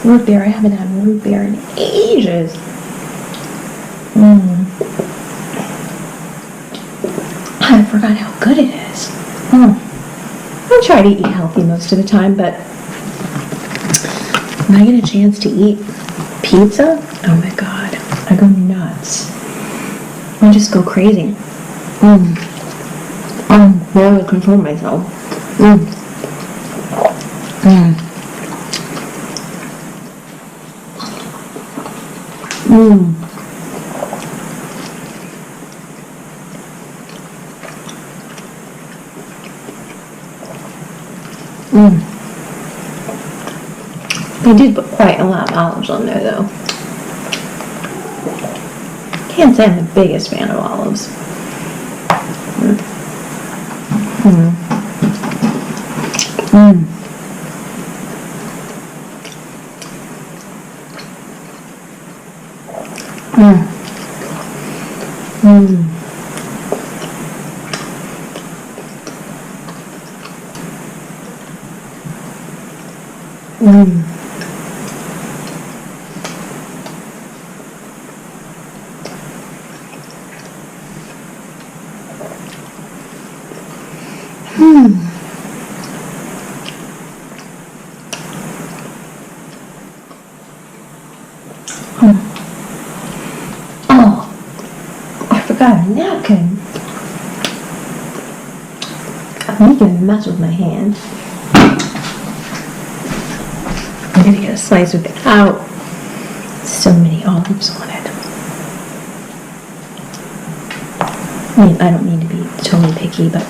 Root beer. I haven't had root beer in ages. I forgot how good it is. I try to eat healthy most of the time, but when I get a chance to eat pizza, oh my god, I go nuts. I just go crazy. I barely control myself. They did put quite a lot of olives on there, though. Can't say I'm the biggest fan of olives. Oh, I forgot a napkin. I'm making a mess with my hand. I'm gonna get a slice without so many olives on it. I mean, I don't mean to be totally picky, but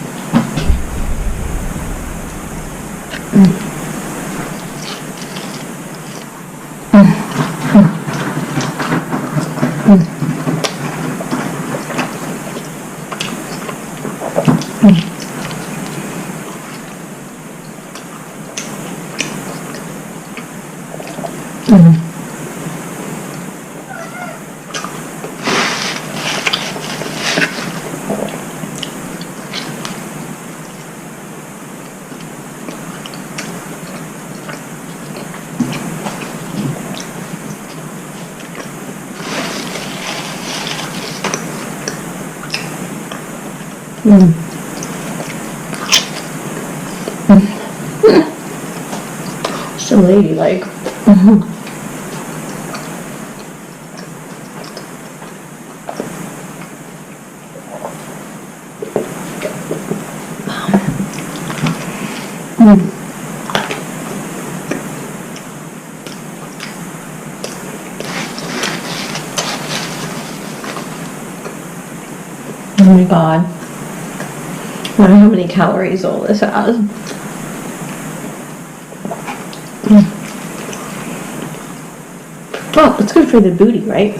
so ladylike. Oh my god. I wonder how many calories all this has. Well, it's good for the booty, right?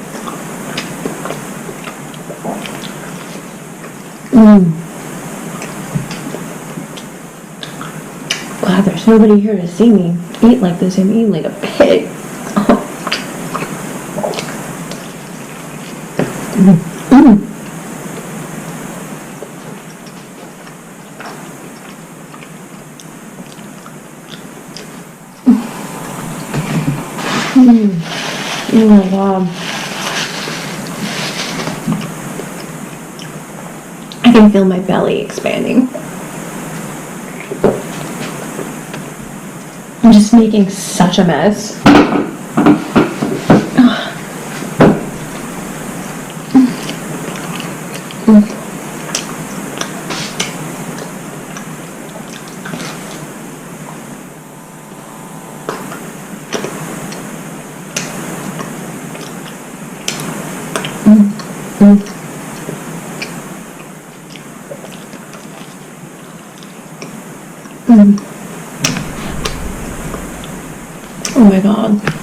Wow, there's nobody here to see me eat like this. I'm eating like a pig. Oh my god. I can feel my belly expanding. I'm just making such a mess. Oh my god.